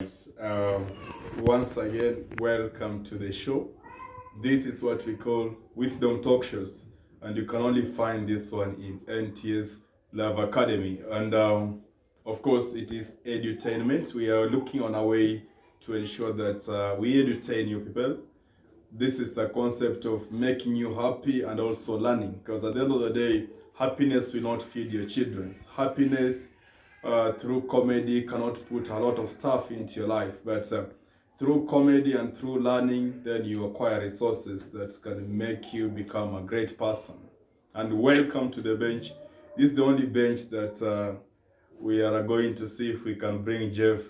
Um, Once again, welcome to the show. This is what we call Wisdom Talk Shows, and you can only find this one in NTS Love Academy. And of course, it is edutainment. We are looking on our way to ensure that we edutain you people. This is a concept of making you happy and also learning, because at the end of the day, happiness will not feed your children's happiness. Through comedy cannot put a lot of stuff into your life, but through comedy and through learning, then you acquire resources that can make you become a great person. And welcome to the bench. This is the only bench that we are going to see if we can bring Jeff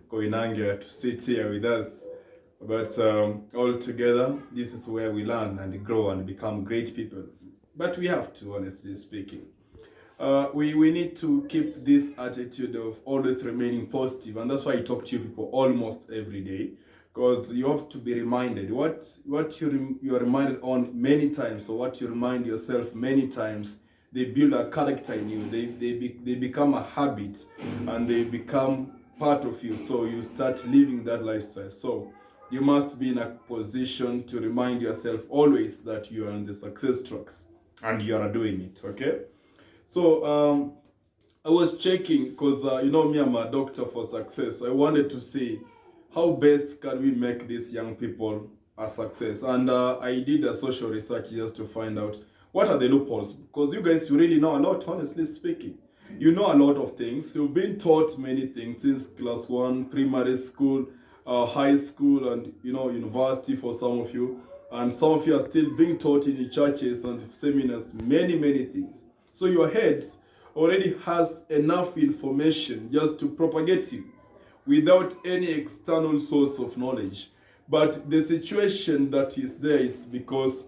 Koinange to sit here with us. But all together, this is where we learn and grow and become great people. But we have to, honestly speaking. We need to keep this attitude of always remaining positive, and that's why I talk to you people almost every day, because you have to be reminded what you are reminded on many times, or what you remind yourself many times. They build a character in you. They become a habit, and they become part of you. So you start living that lifestyle. So you must be in a position to remind yourself always that you are on the success tracks and you are doing it. Okay. So I was checking because me, I'm a doctor for success. I wanted to see how best can we make these young people a success, and I did a social research just to find out what are the loopholes. Because you guys, you really know a lot, honestly speaking. You know a lot of things. You've been taught many things since class one, primary school, high school, and university for some of you. And some of you are still being taught in churches and seminars many things. So your heads already has enough information just to propagate you without any external source of knowledge. But the situation that is there is because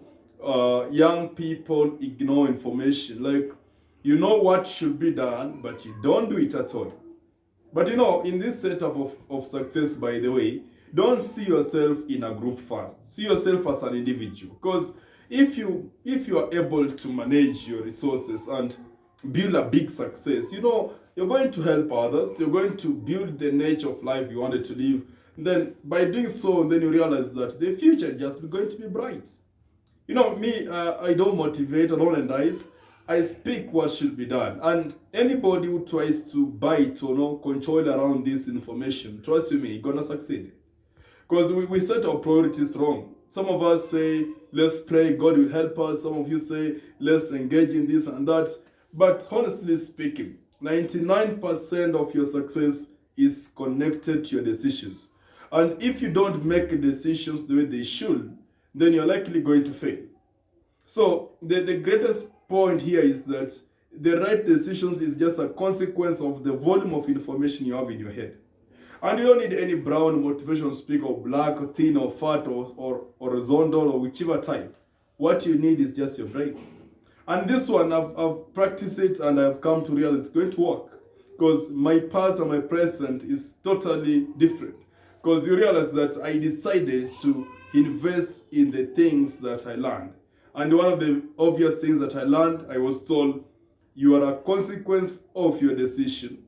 young people ignore information. Like, you know what should be done, but you don't do it at all. But in this setup of success, by the way, don't see yourself in a group first. See yourself as an individual. Because if you are able to manage your resources and build a big success, you're going to help others. You're going to build the nature of life you wanted to live. Then by doing so, then you realize that the future is just going to be bright. Me, I don't motivate, I don't endice. I speak what should be done. And anybody who tries to bite or control around this information, trust you me, gonna succeed. Because we set our priorities wrong. Some of us say, let's pray, God will help us. Some of you say, let's engage in this and that. But honestly speaking, 99% of your success is connected to your decisions. And if you don't make decisions the way they should, then you're likely going to fail. So the greatest point here is that the right decisions is just a consequence of the volume of information you have in your head. And you don't need any brown motivational speaker, or black, or thin, or fat, or horizontal, or whichever type. What you need is just your brain. And this one, I've practiced it, and I've come to realize it's going to work. Because my past and my present is totally different. Because you realize that I decided to invest in the things that I learned. And one of the obvious things that I learned, I was told, you are a consequence of your decision.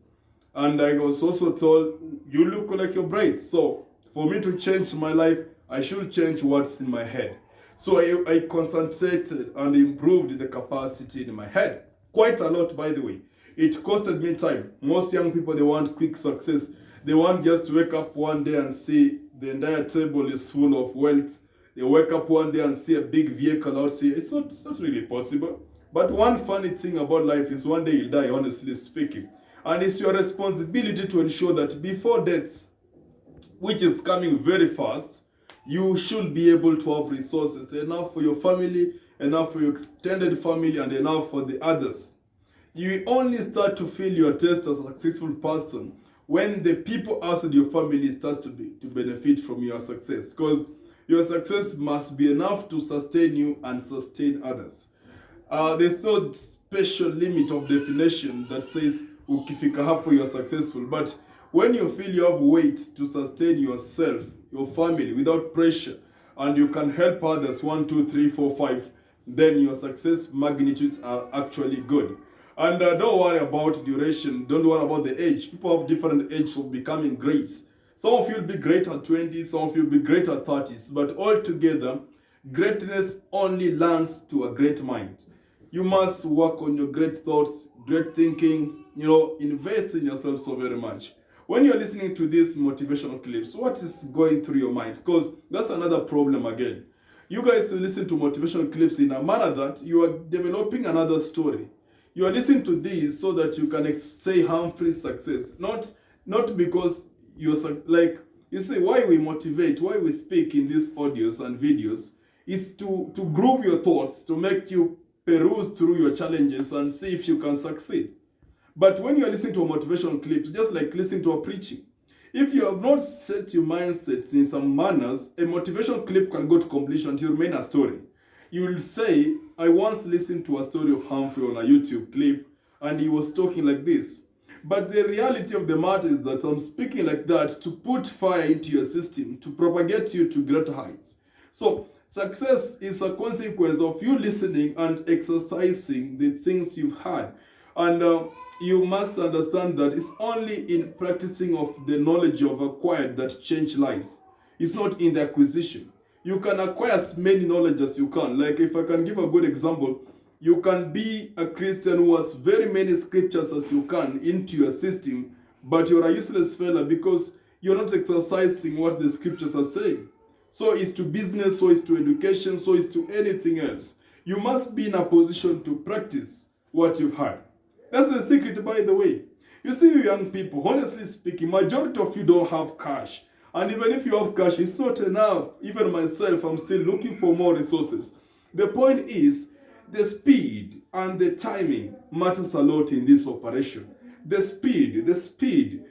And I was also told, you look like your brain. So for me to change my life, I should change what's in my head. So I concentrated and improved the capacity in my head. Quite a lot, by the way. It costed me time. Most young people, they want quick success. They want just to wake up one day and see the entire table is full of wealth. They wake up one day and see a big vehicle out here. It's not really possible. But one funny thing about life is one day you'll die, honestly speaking. And it's your responsibility to ensure that before death, which is coming very fast, you should be able to have resources enough for your family, enough for your extended family, and enough for the others. You only start to feel your taste as a successful person when the people outside your family start to benefit from your success. Because your success must be enough to sustain you and sustain others. There's no special limit of definition that says ukifika hapo you're successful. But when you feel you have weight to sustain yourself, your family without pressure, and you can help others 1, 2, 3, 4, 5, then your success magnitudes are actually good. And don't worry about duration. Don't worry about the age. People have different ages of becoming greats. Some of you will be great at 20s, some of you will be great at 30s, but altogether, greatness only lands to a great mind. You must work on your great thoughts, great thinking, invest in yourself so very much. When you're listening to these motivational clips, what is going through your mind? Because that's another problem again. You guys will listen to motivational clips in a manner that you are developing another story. You are listening to these so that you can say Humphrey's success, not because you're like, you see, why we motivate, why we speak in these audios and videos is to group your thoughts, to make you peruse through your challenges and see if you can succeed. But when you're listening to a motivational clip, just like listening to a preaching, if you have not set your mindsets in some manners, a motivational clip can go to completion until remain a story. You will say, I once listened to a story of Humphrey on a YouTube clip, and he was talking like this. But the reality of the matter is that I'm speaking like that to put fire into your system, to propagate you to greater heights. So success is a consequence of you listening and exercising the things you've had. And you must understand that it's only in practicing of the knowledge you've acquired that change lies. It's not in the acquisition. You can acquire as many knowledge as you can. Like if I can give a good example, you can be a Christian who has very many scriptures as you can into your system, but you're a useless fella because you're not exercising what the scriptures are saying. So it's to business, so it's to education, so it's to anything else. You must be in a position to practice what you've had. That's the secret, by the way. You see, you young people, honestly speaking, majority of you don't have cash. And even if you have cash, it's not enough. Even myself, I'm still looking for more resources. The point is, the speed and the timing matters a lot in this operation. The speed.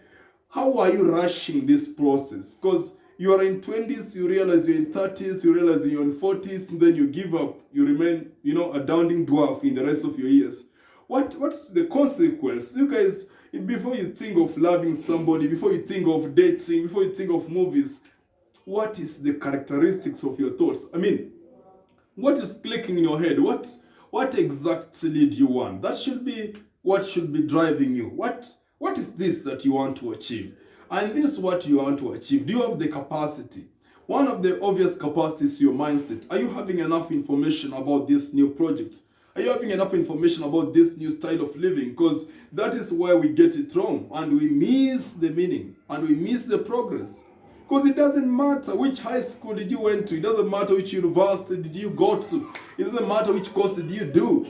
How are you rushing this process? Because you are in 20s, you realize you're in 30s, you realize you're in 40s, and then you give up. You remain, a downing dwarf in the rest of your years. What's the consequence? You guys, before you think of loving somebody, before you think of dating, before you think of movies, what is the characteristics of your thoughts? I mean, what is clicking in your head? What exactly do you want? That should be what should be driving you. What is this that you want to achieve? And this is what you want to achieve. Do you have the capacity? One of the obvious capacities is your mindset. Are you having enough information about this new project? Are you having enough information about this new style of living? Because that is where we get it wrong and we miss the meaning and we miss the progress. Because it doesn't matter which high school did you went to. It doesn't matter which university did you go to. It doesn't matter which course did you do.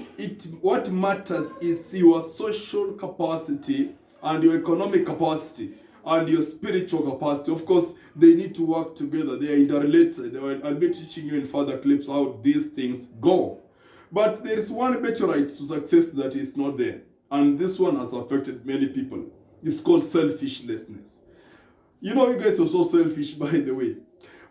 What matters is your social capacity and your economic capacity and your spiritual capacity. Of course, they need to work together. They are interrelated. I'll be teaching you in further clips how these things go. But there is one meteorite to success that is not there. And this one has affected many people. It's called selfishness. You guys are so selfish, by the way.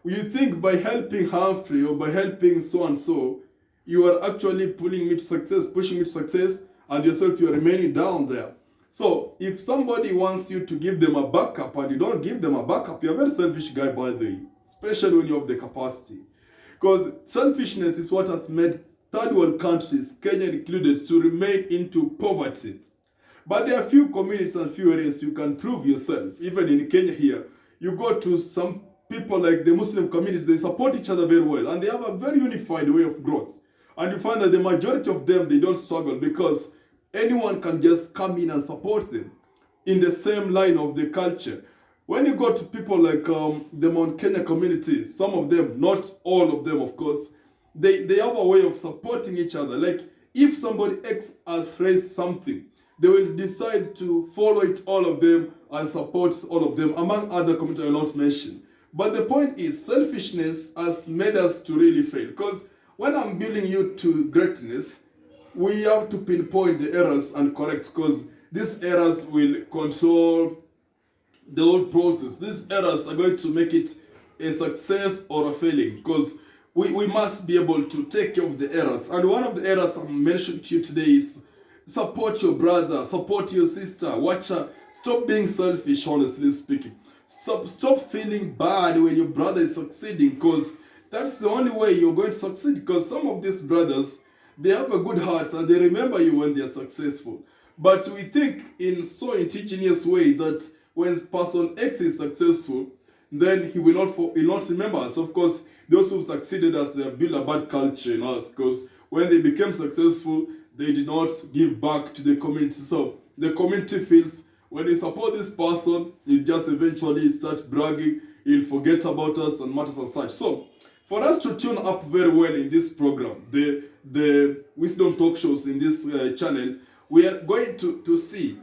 You think by helping Humphrey or by helping so-and-so, you are actually pulling me to success, pushing me to success, and yourself, you're remaining down there. So, if somebody wants you to give them a backup and you don't give them a backup, you're a very selfish guy, by the way. Especially when you have the capacity. Because selfishness is what has made third world countries, Kenya included, to remain into poverty. But there are few communities and few areas you can prove yourself. Even in Kenya here, you go to some people like the Muslim communities, they support each other very well. And they have a very unified way of growth. And you find that the majority of them, they don't struggle because anyone can just come in and support them in the same line of the culture. When you go to people like the Mount Kenya community, some of them, not all of them, of course, they have a way of supporting each other. Like if somebody X has raised something, they will decide to follow it, all of them, and support all of them, among other communities I will not mention. But the point is, selfishness has made us to really fail. Because when I'm building you to greatness, we have to pinpoint the errors and correct, because these errors will control the whole process. These errors are going to make it a success or a failing, because we must be able to take care of the errors. And one of the errors I'm mentioning to you today is support your brother, support your sister, watch her. Stop being selfish, honestly speaking. Stop feeling bad when your brother is succeeding, because that's the only way you're going to succeed. Because some of these brothers, they have a good heart and they remember you when they're successful. But we think in so indigenous way that when person X is successful, then he will not remember us. Of course, those who succeeded us, they have built a bad culture in us, because when they became successful, they did not give back to the community. So the community feels when you support this person, you just eventually start bragging, he'll forget about us and matters as such. So for us to tune up very well in this program, the wisdom talk shows in this channel, we are going to see.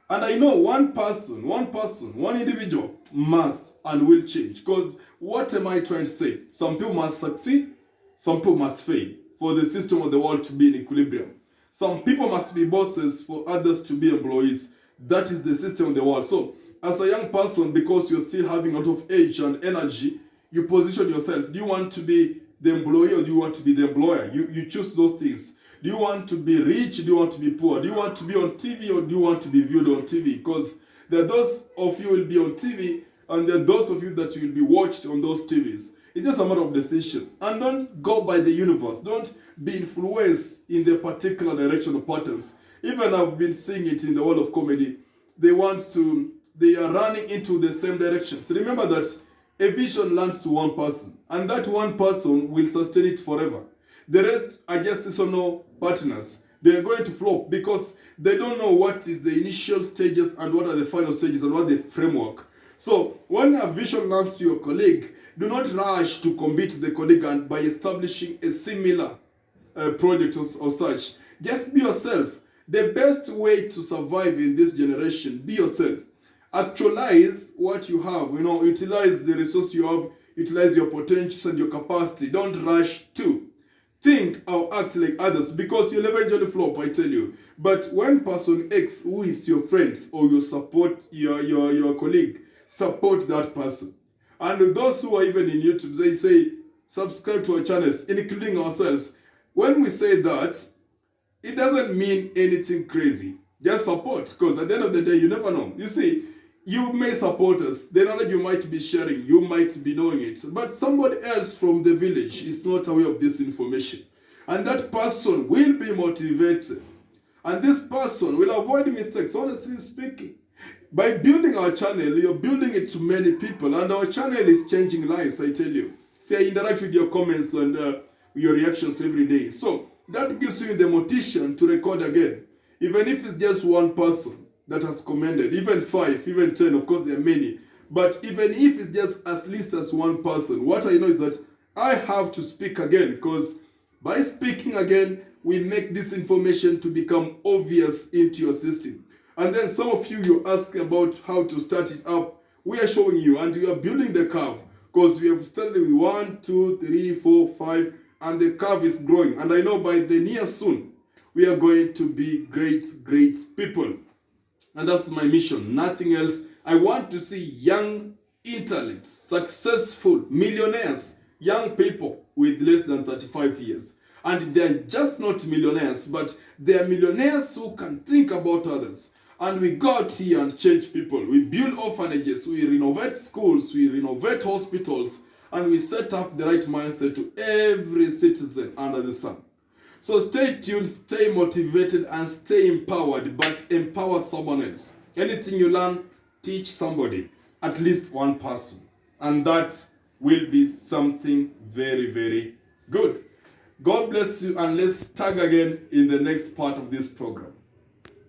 And I know one person, one individual must and will change. Because what am I trying to say? Some people must succeed, some people must fail for the system of the world to be in equilibrium. Some people must be bosses for others to be employees. That is the system of the world. So as a young person, because you're still having a lot of age and energy, you position yourself. Do you want to be the employee or do you want to be the employer? You choose those things. Do you want to be rich? Do you want to be poor? Do you want to be on TV or do you want to be viewed on TV? Because there are those of you who will be on TV and there are those of you that will be watched on those TVs. It's just a matter of decision. And don't go by the universe. Don't be influenced in the particular direction of patterns. Even I've been seeing it in the world of comedy. They are running into the same direction. So remember that a vision lands to one person, and that one person will sustain it forever. The rest are just seasonal partners. They are going to flop because they don't know what is the initial stages and what are the final stages and what the framework. So when a vision lands to your colleague, do not rush to compete the colleague and by establishing a similar project or such. Just be yourself. The best way to survive in this generation, be yourself. Actualize what you have, utilize the resource you have, utilize your potential and your capacity. Don't rush to think or act like others because you'll eventually flop, I tell you. But when person X, who is your friend or your support, your colleague, support that person. And those who are even in YouTube, they say, subscribe to our channels, including ourselves. When we say that, it doesn't mean anything crazy. Just support, because at the end of the day, you never know. You see, you may support us. The knowledge you might be sharing, you might be knowing it. But somebody else from the village is not aware of this information. And that person will be motivated. And this person will avoid mistakes, honestly speaking. By building our channel, you're building it to many people. And our channel is changing lives, I tell you. See, I interact with your comments and your reactions every day. So that gives you the motivation to record again. Even if it's just one person that has commended, even 5, even 10, of course there are many. But even if it's just as least as one person, what I know is that I have to speak again, because by speaking again, we make this information to become obvious into your system. And then some of you ask about how to start it up. We are showing you, and we are building the curve, because we have started with 1, 2, 3, 4, 5, and the curve is growing. And I know by the near soon, we are going to be great people. And that's my mission, nothing else. I want to see young intellects, successful millionaires, young people with less than 35 years. And they're just not millionaires, but they're millionaires who can think about others. And we go out here and change people. We build orphanages, we renovate schools, we renovate hospitals, and we set up the right mindset to every citizen under the sun. So stay tuned, stay motivated, and stay empowered, but empower someone else. Anything you learn, teach somebody, at least one person. And that will be something very good. God bless you, and let's tag again in the next part of this program.